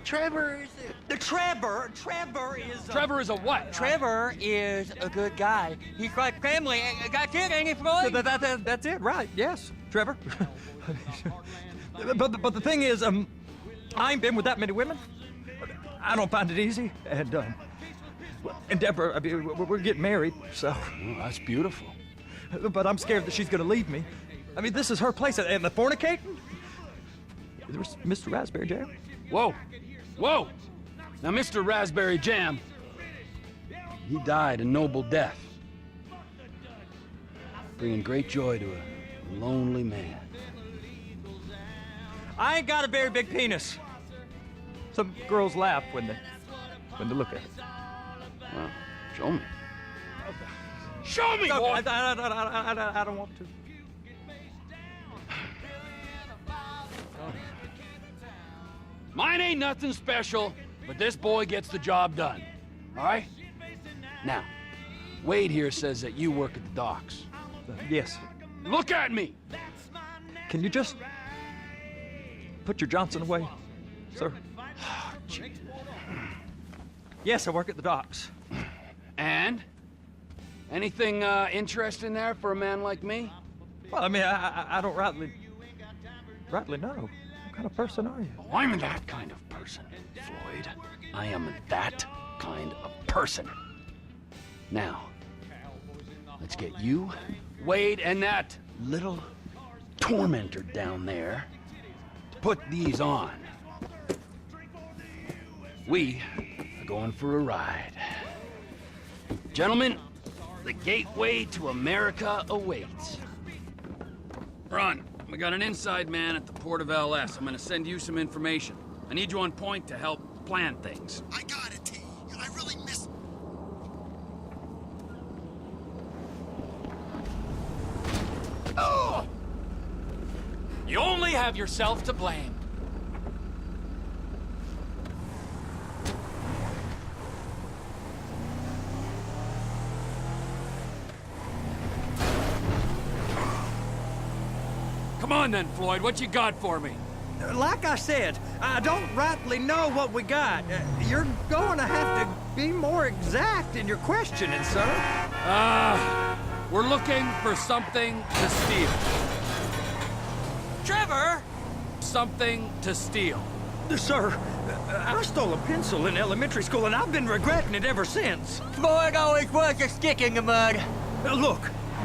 Trevor is Trevor is Trevor is a what? Trevor is a good guy. He's like family. Got it, ain't he, Floyd? That's it, right? Yes, Trevor. but the thing is, I ain't been with that many women. I don't find it easy, and Deborah, I mean, we're getting married, so. Oh, that's beautiful. But I'm scared that she's gonna leave me. I mean, this is her place, and the fornicating? There's Mr. Raspberry Jam. Whoa, whoa! Now, Mr. Raspberry Jam, he died a noble death, bringing great joy to a lonely man. I ain't got a very big penis. Some girls laugh when they look at it. Well, show me. Show me, boy! I don't want to. Mine ain't nothing special, but this boy gets the job done. All right? Now, Wade here says that you work at the docks. Yes. Look at me! Can you just put your Johnson away, sir? Oh, Jesus. Yes, I work at the docks. And? Anything interesting there for a man like me? Well, I mean, I don't rightly know. What kind of person are you? Oh, I'm that kind of person, Floyd. I am that kind of person. Now, let's get you, Wade, and that little tormentor down there to put these on. We are going for a ride. Gentlemen, the gateway to America awaits. Ron, we got an inside man at the port of LS. I'm gonna send you some information. I need you on point to help plan things. I got it, T. I really miss... Oh! You only have yourself to blame. Come on then, Floyd, what you got for me? Like I said, I don't rightly know what we got. You're going to have to be more exact in your questioning, sir. We're looking for something to steal. Trevor! Something to steal. Sir, I stole a pencil in elementary school, and I've been regretting it ever since. Floyd always was a stick in the mud. Look,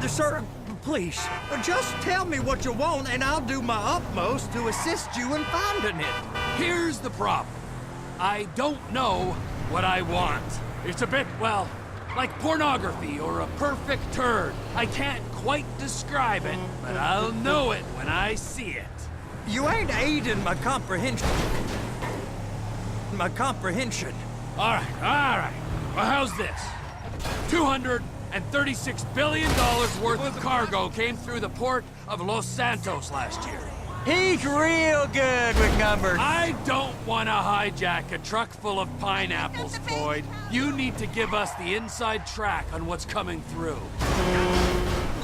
sir, please, just tell me what you want, and I'll do my utmost to assist you in finding it. Here's the problem. I don't know what I want. It's a bit, well, like pornography or a perfect turd. I can't quite describe it, but I'll know it when I see it. You ain't aiding my comprehension. All right. Well, how's this? $236 billion worth of cargo came through the port of Los Santos last year. He's real good with numbers. I don't want to hijack a truck full of pineapples, Floyd. You need to give us the inside track on what's coming through.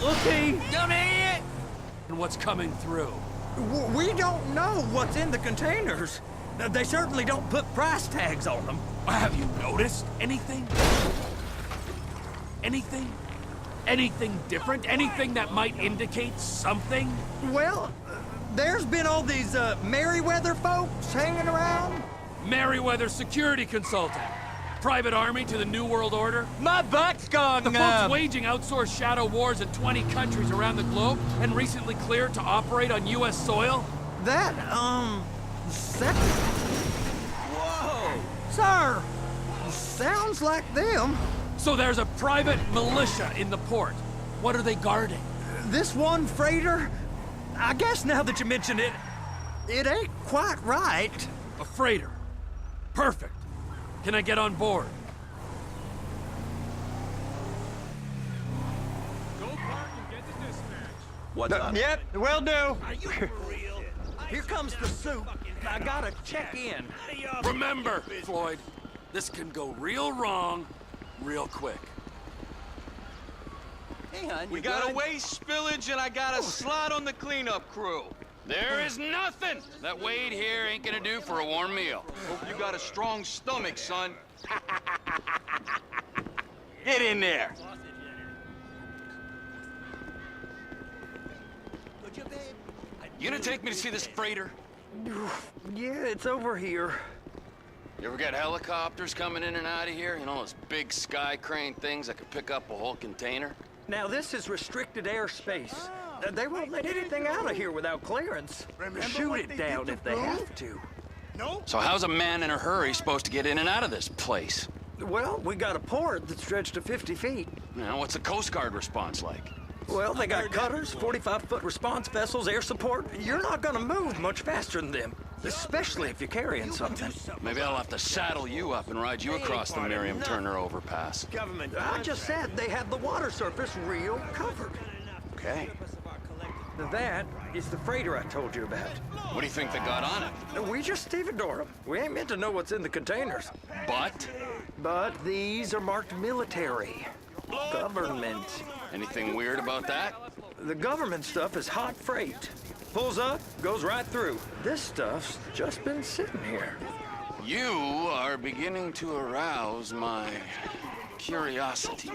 Okay. Come here! And what's coming through. We don't know what's in the containers. They certainly don't put price tags on them. Have you noticed anything? Anything? Anything different? Anything that might indicate something? Well, there's been all these Merryweather folks hanging around. Merryweather security consultant. Private army to the New World Order. My butt's gone The folks waging outsourced shadow wars in 20 countries around the globe and recently cleared to operate on U.S. soil. That, second... Whoa! Sir! Sounds like them. So there's a private militia in the port. What are they guarding? This one freighter? I guess now that you mention it, it ain't quite right. A freighter. Perfect. Can I get on board? Go park and get the dispatch. What's up? Yep, will do. Are you for real? Here comes the soup. I gotta check in. Remember, Floyd, this can go real wrong real quick. Hey, hon, We got a waste spillage and I got a slot on the cleanup crew. There is nothing that Wade here ain't gonna do for a warm meal. Hope you got a strong stomach, son. Get in there. You gonna take me to see this freighter? Yeah, it's over here. You ever got helicopters coming in and out of here? You know, those big sky crane things that could pick up a whole container? Now, this is restricted airspace. They won't let anything out of here without clearance. Shoot it down if they have to. No? So how's a man in a hurry supposed to get in and out of this place? Well, we got a port that's stretched to 50 feet. You know, what's the Coast Guard response like? Well, they got cutters, 45-foot response vessels, air support. You're not gonna move much faster than them, especially if you're carrying something. Maybe I'll have to saddle you up and ride you across the Miriam Turner overpass. I just said they have the water surface real covered. Okay. That is the freighter I told you about. What do you think they got on it? We just stevedore them. We ain't meant to know what's in the containers. But But these are marked military. Government. anything weird about that? The government stuff is hot freight. Pulls up, goes right through. This stuff's just been sitting here. You are beginning to arouse my curiosity.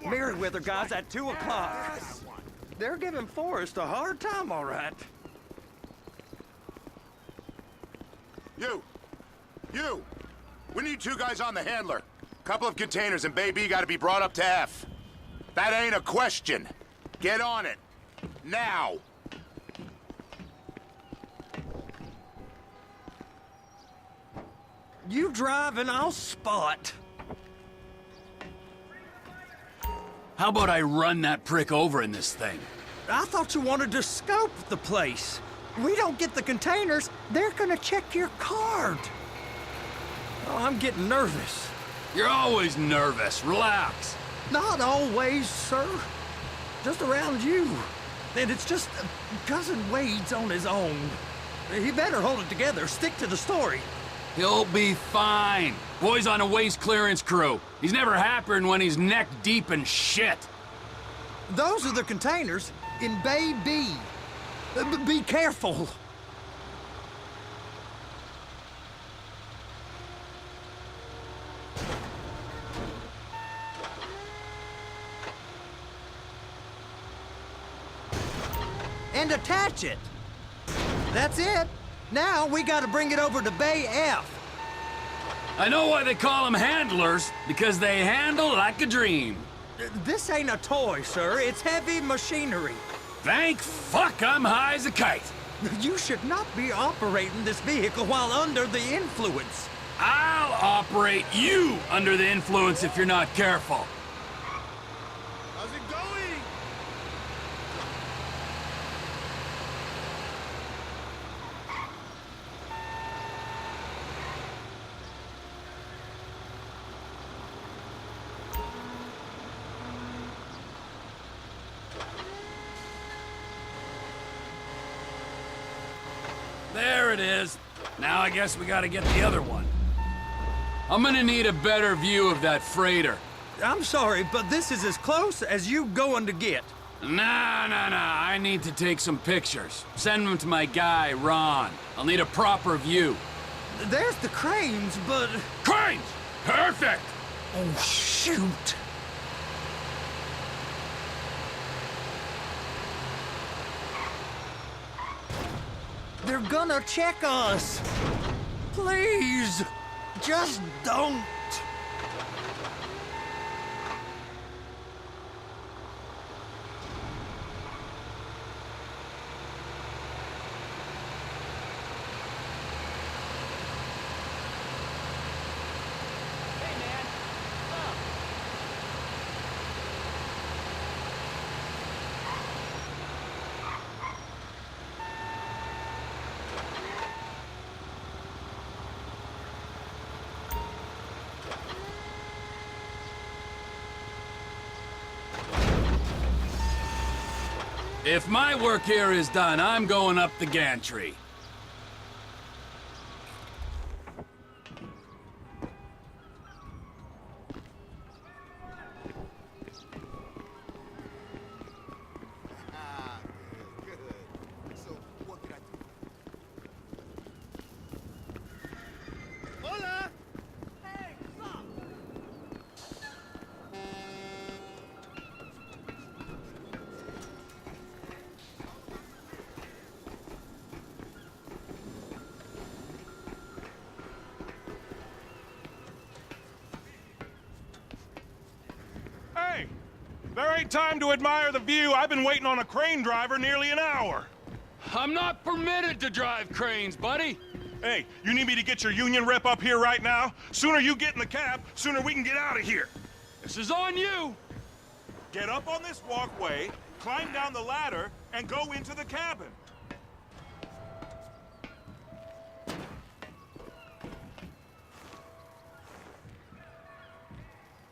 Merriweather guys at 2 o'clock. They're giving Forrest a hard time, all right. You! We need 2 guys on the handler. Couple of containers and Bay B gotta be brought up to F. That ain't a question. Get on it. Now! You drive and I'll spot. How about I run that prick over in this thing? I thought you wanted to scope the place. We don't get the containers, they're gonna check your card. Oh, I'm getting nervous. You're always nervous. Relax. Not always, sir. Just around you. And it's just Cousin Wade's on his own. He better hold it together, stick to the story. He'll be fine. Boy's on a waste clearance crew. He's never happier than when he's neck deep in shit. Those are the containers in Bay B. Be careful. And attach it. That's it. Now we gotta bring it over to Bay F. I know why they call them handlers, because they handle like a dream. This ain't a toy, sir. It's heavy machinery. Thank fuck I'm high as a kite. You should not be operating this vehicle while under the influence. I'll operate you under the influence if you're not careful. How's it going? There it is. Now I guess we gotta get the other one. I'm gonna need a better view of that freighter. I'm sorry, but this is as close as you going to get. Nah. I need to take some pictures. Send them to my guy, Ron. I'll need a proper view. There's the cranes, but... Cranes! Perfect! Oh, shoot. They're gonna check us. Please, just don't. If my work here is done, I'm going up the gantry. Good. So There ain't time to admire the view. I've been waiting on a crane driver nearly an hour. I'm not permitted to drive cranes, buddy. Hey, you need me to get your union rep up here right now? Sooner you get in the cab, sooner we can get out of here. This is on you. Get up on this walkway, climb down the ladder, and go into the cabin.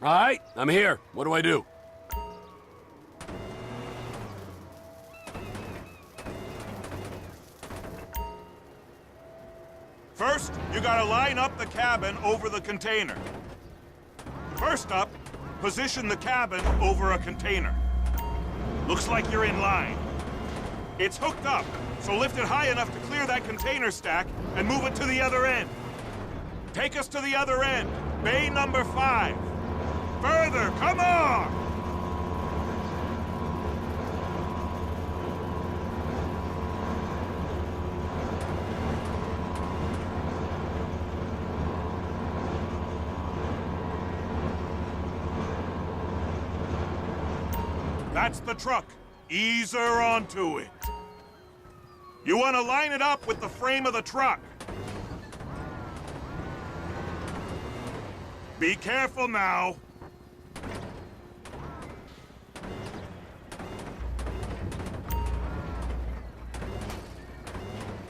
All right, I'm here. What do I do? First, you gotta line up the cabin over the container. First up, position the cabin over a container. Looks like you're in line. It's hooked up, so lift it high enough to clear that container stack and move it to the other end. Take us to the other end, bay number 5. Further, come on! That's the truck. Ease her onto it. You want to line it up with the frame of the truck. Be careful now.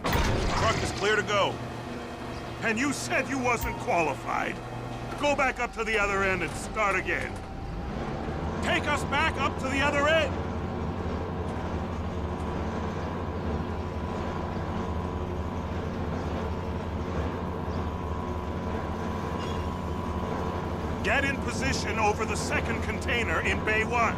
Truck is clear to go. And you said you wasn't qualified. Go back up to the other end and start again. Take us back up to the other end! Get in position over the second container in Bay 1.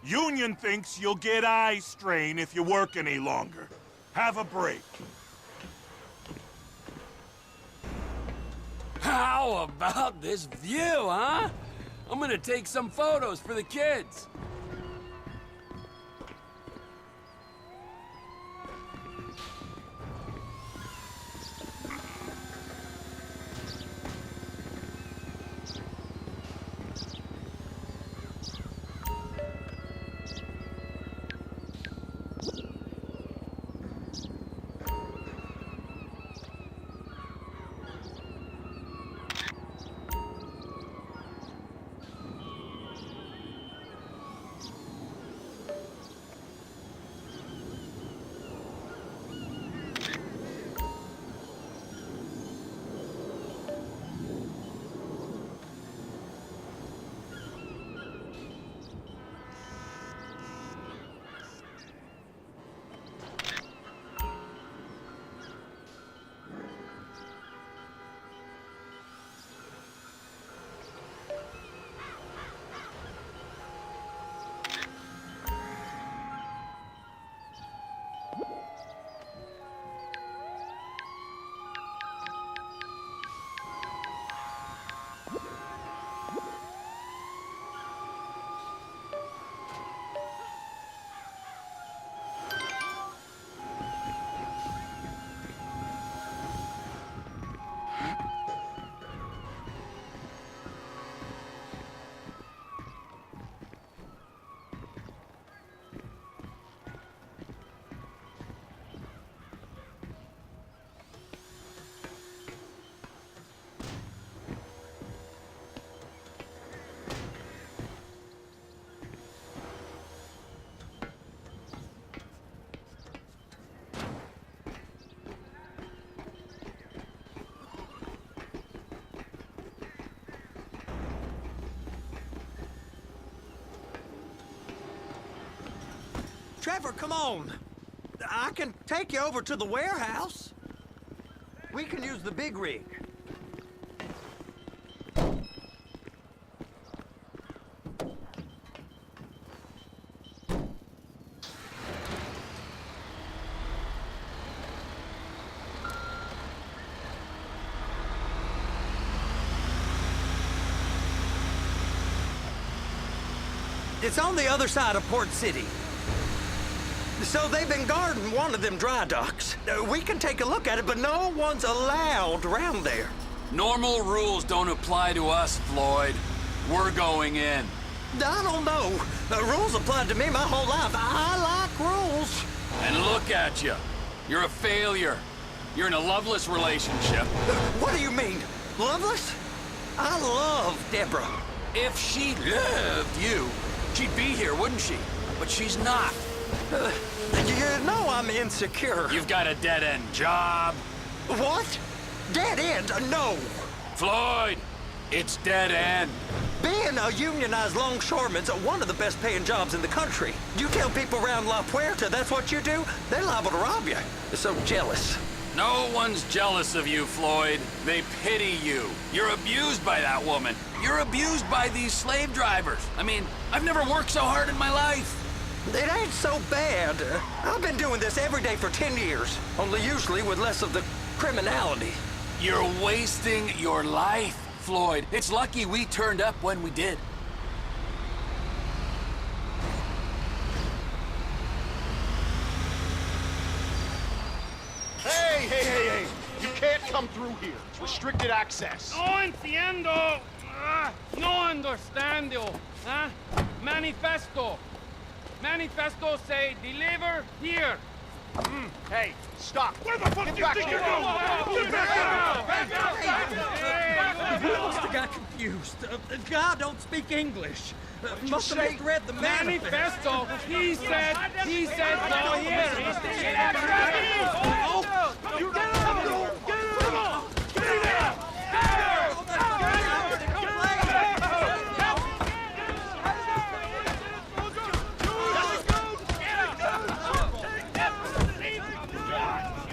Union thinks you'll get eye strain if you work any longer. Have a break. How about this view, huh? I'm gonna take some photos for the kids. Trevor, come on. I can take you over to the warehouse. We can use the big rig. It's on the other side of Port City. So they've been guarding one of them dry docks. We can take a look at it, but no one's allowed around there. Normal rules don't apply to us, Floyd. We're going in. I don't know. The rules applied to me my whole life. I like rules. And look at you. You're a failure. You're in a loveless relationship. What do you mean? Loveless? I love Deborah. If she loved you, she'd be here, wouldn't she? But she's not. You know I'm insecure. You've got a dead-end job. What? Dead end? No. Floyd, it's dead end. Being a unionized longshoreman's one of the best paying jobs in the country. You tell people around La Puerta that's what you do, they're liable to rob you. They're so jealous. No one's jealous of you, Floyd. They pity you. You're abused by that woman. You're abused by these slave drivers. I mean, I've never worked so hard in my life. It ain't so bad. I've been doing this every day for 10 years, only usually with less of the criminality. You're wasting your life, Floyd. It's lucky we turned up when we did. Hey! You can't come through here. It's restricted access. No entiendo. No understando. Huh? Manifesto. Manifesto say deliver here. Hey, stop. Where the fuck do you think you're going? He must have got confused. The guy don't speak English. Must have misread the Manifesto. He said go here.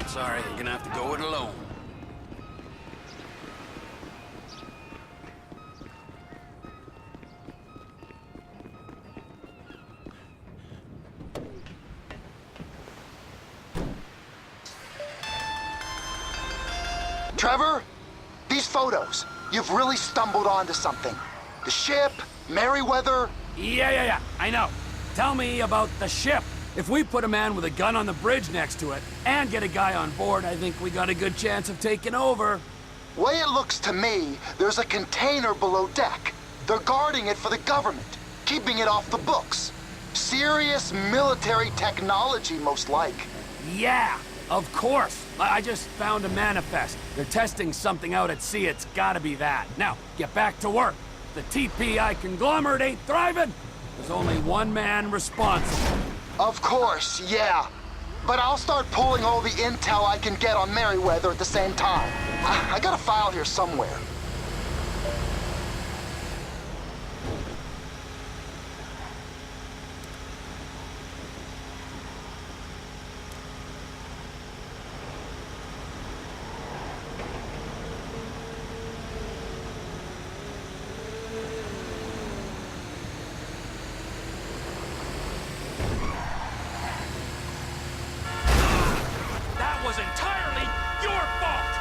Sorry, you're gonna have to go it alone. Trevor, these photos, you've really stumbled onto something. The ship, Merryweather. Yeah, I know. Tell me about the ship. If we put a man with a gun on the bridge next to it and get a guy on board, I think we got a good chance of taking over. Way it looks to me, there's a container below deck. They're guarding it for the government, keeping it off the books. Serious military technology, most like. Yeah, of course. I just found a manifest. They're testing something out at sea. It's gotta be that. Now, get back to work. The TPI conglomerate ain't thriving. There's only one man responsible. Of course, yeah. But I'll start pulling all the intel I can get on Merryweather at the same time. I got a file here somewhere. That was entirely your fault!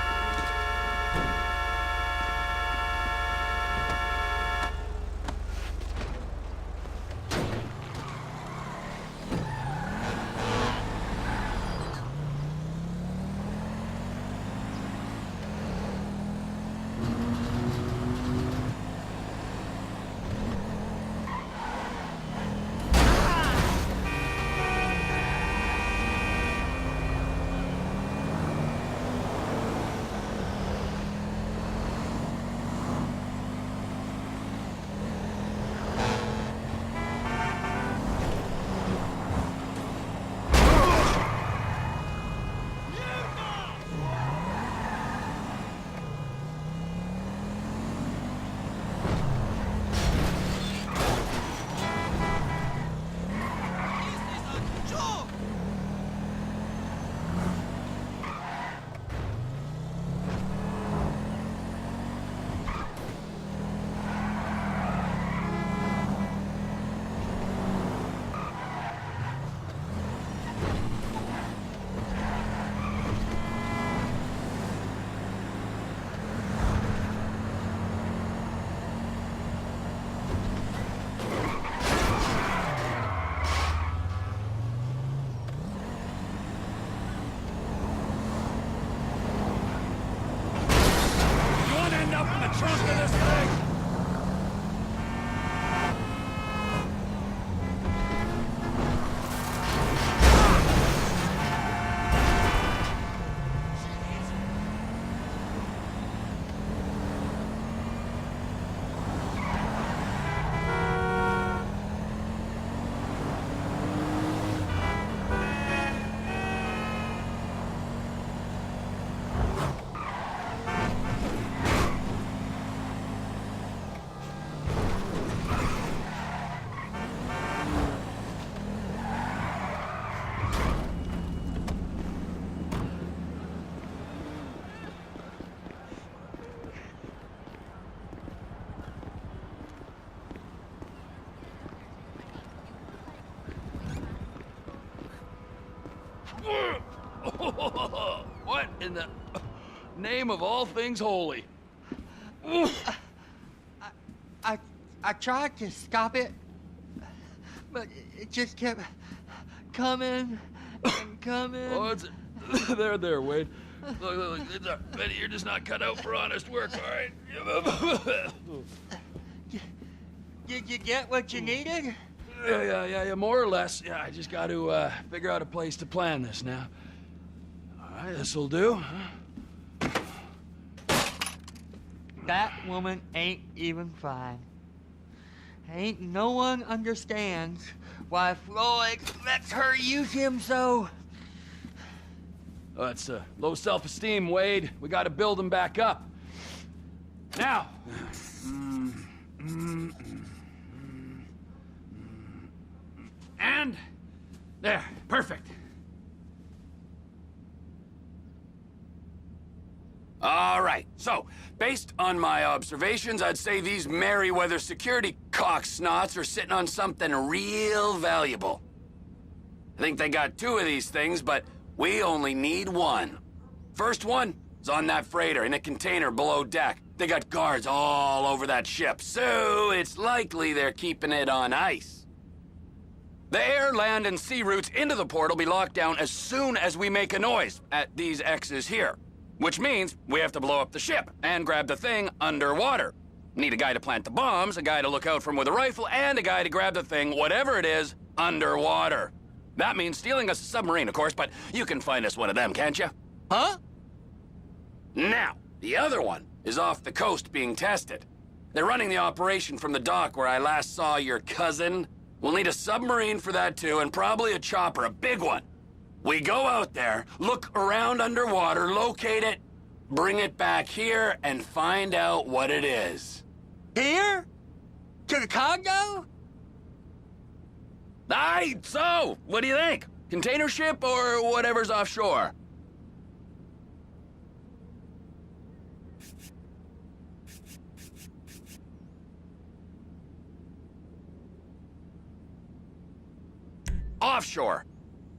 What in the name of all things holy? I tried to stop it, but it just kept coming and coming. Oh, it's there, Wade. Look, Betty, you're just not cut out for honest work, all right? Did you get what you needed? Yeah, more or less. Yeah, I just got to figure out a place to plan this now. All right, this'll do. That woman ain't even fine. Ain't no one understands why Floyd lets her use him so. Oh, it's low self-esteem, Wade. We got to build him back up. Now. And there, perfect. All right, so, based on my observations, I'd say these Merryweather security cocksnots are sitting on something real valuable. I think they got 2 of these things, but we only need 1. First one is on that freighter in a container below deck. They got guards all over that ship, so it's likely they're keeping it on ice. The air, land, and sea routes into the port will be locked down as soon as we make a noise at these X's here. Which means we have to blow up the ship and grab the thing underwater. Need a guy to plant the bombs, a guy to look out for him with a rifle, and a guy to grab the thing, whatever it is, underwater. That means stealing us a submarine, of course, but you can find us one of them, can't you? Huh? Now, the other one is off the coast being tested. They're running the operation from the dock where I last saw your cousin. We'll need a submarine for that too, and probably a chopper, a big one. We go out there, look around underwater, locate it, bring it back here, and find out what it is. Here? To the Congo? Aye, so, what do you think? Container ship or whatever's offshore? Offshore.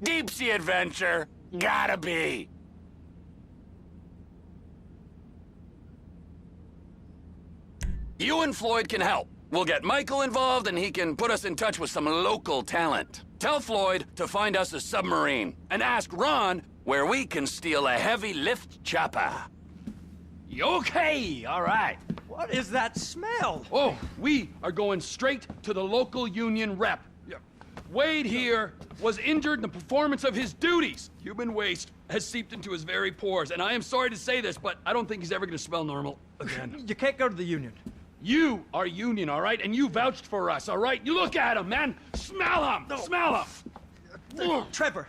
Deep sea adventure. Gotta be. You and Floyd can help. We'll get Michael involved and he can put us in touch with some local talent. Tell Floyd to find us a submarine and ask Ron where we can steal a heavy lift chopper. Okay, all right. What is that smell? Oh, we are going straight to the local union rep. Wade here was injured in the performance of his duties. Human waste has seeped into his very pores, and I am sorry to say this, but I don't think he's ever going to smell normal again. You can't go to the union. You are union, all right? And you vouched for us, all right? You look at him, man. Smell him. No. Smell him. Trevor,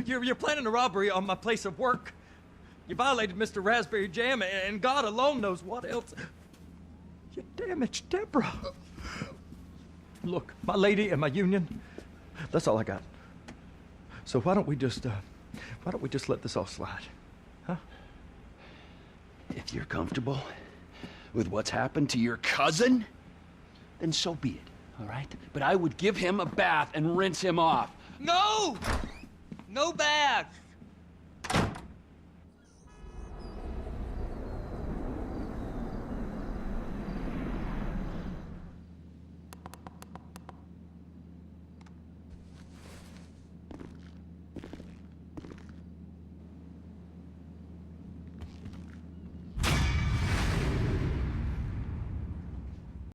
you're planning a robbery on my place of work. You violated Mr. Raspberry Jam, and God alone knows what else. You damaged Deborah. Look, my lady and my union, that's all I got. So why don't we just let this all slide, huh? If you're comfortable with what's happened to your cousin, then so be it, all right? But I would give him a bath and rinse him off. No! No bath!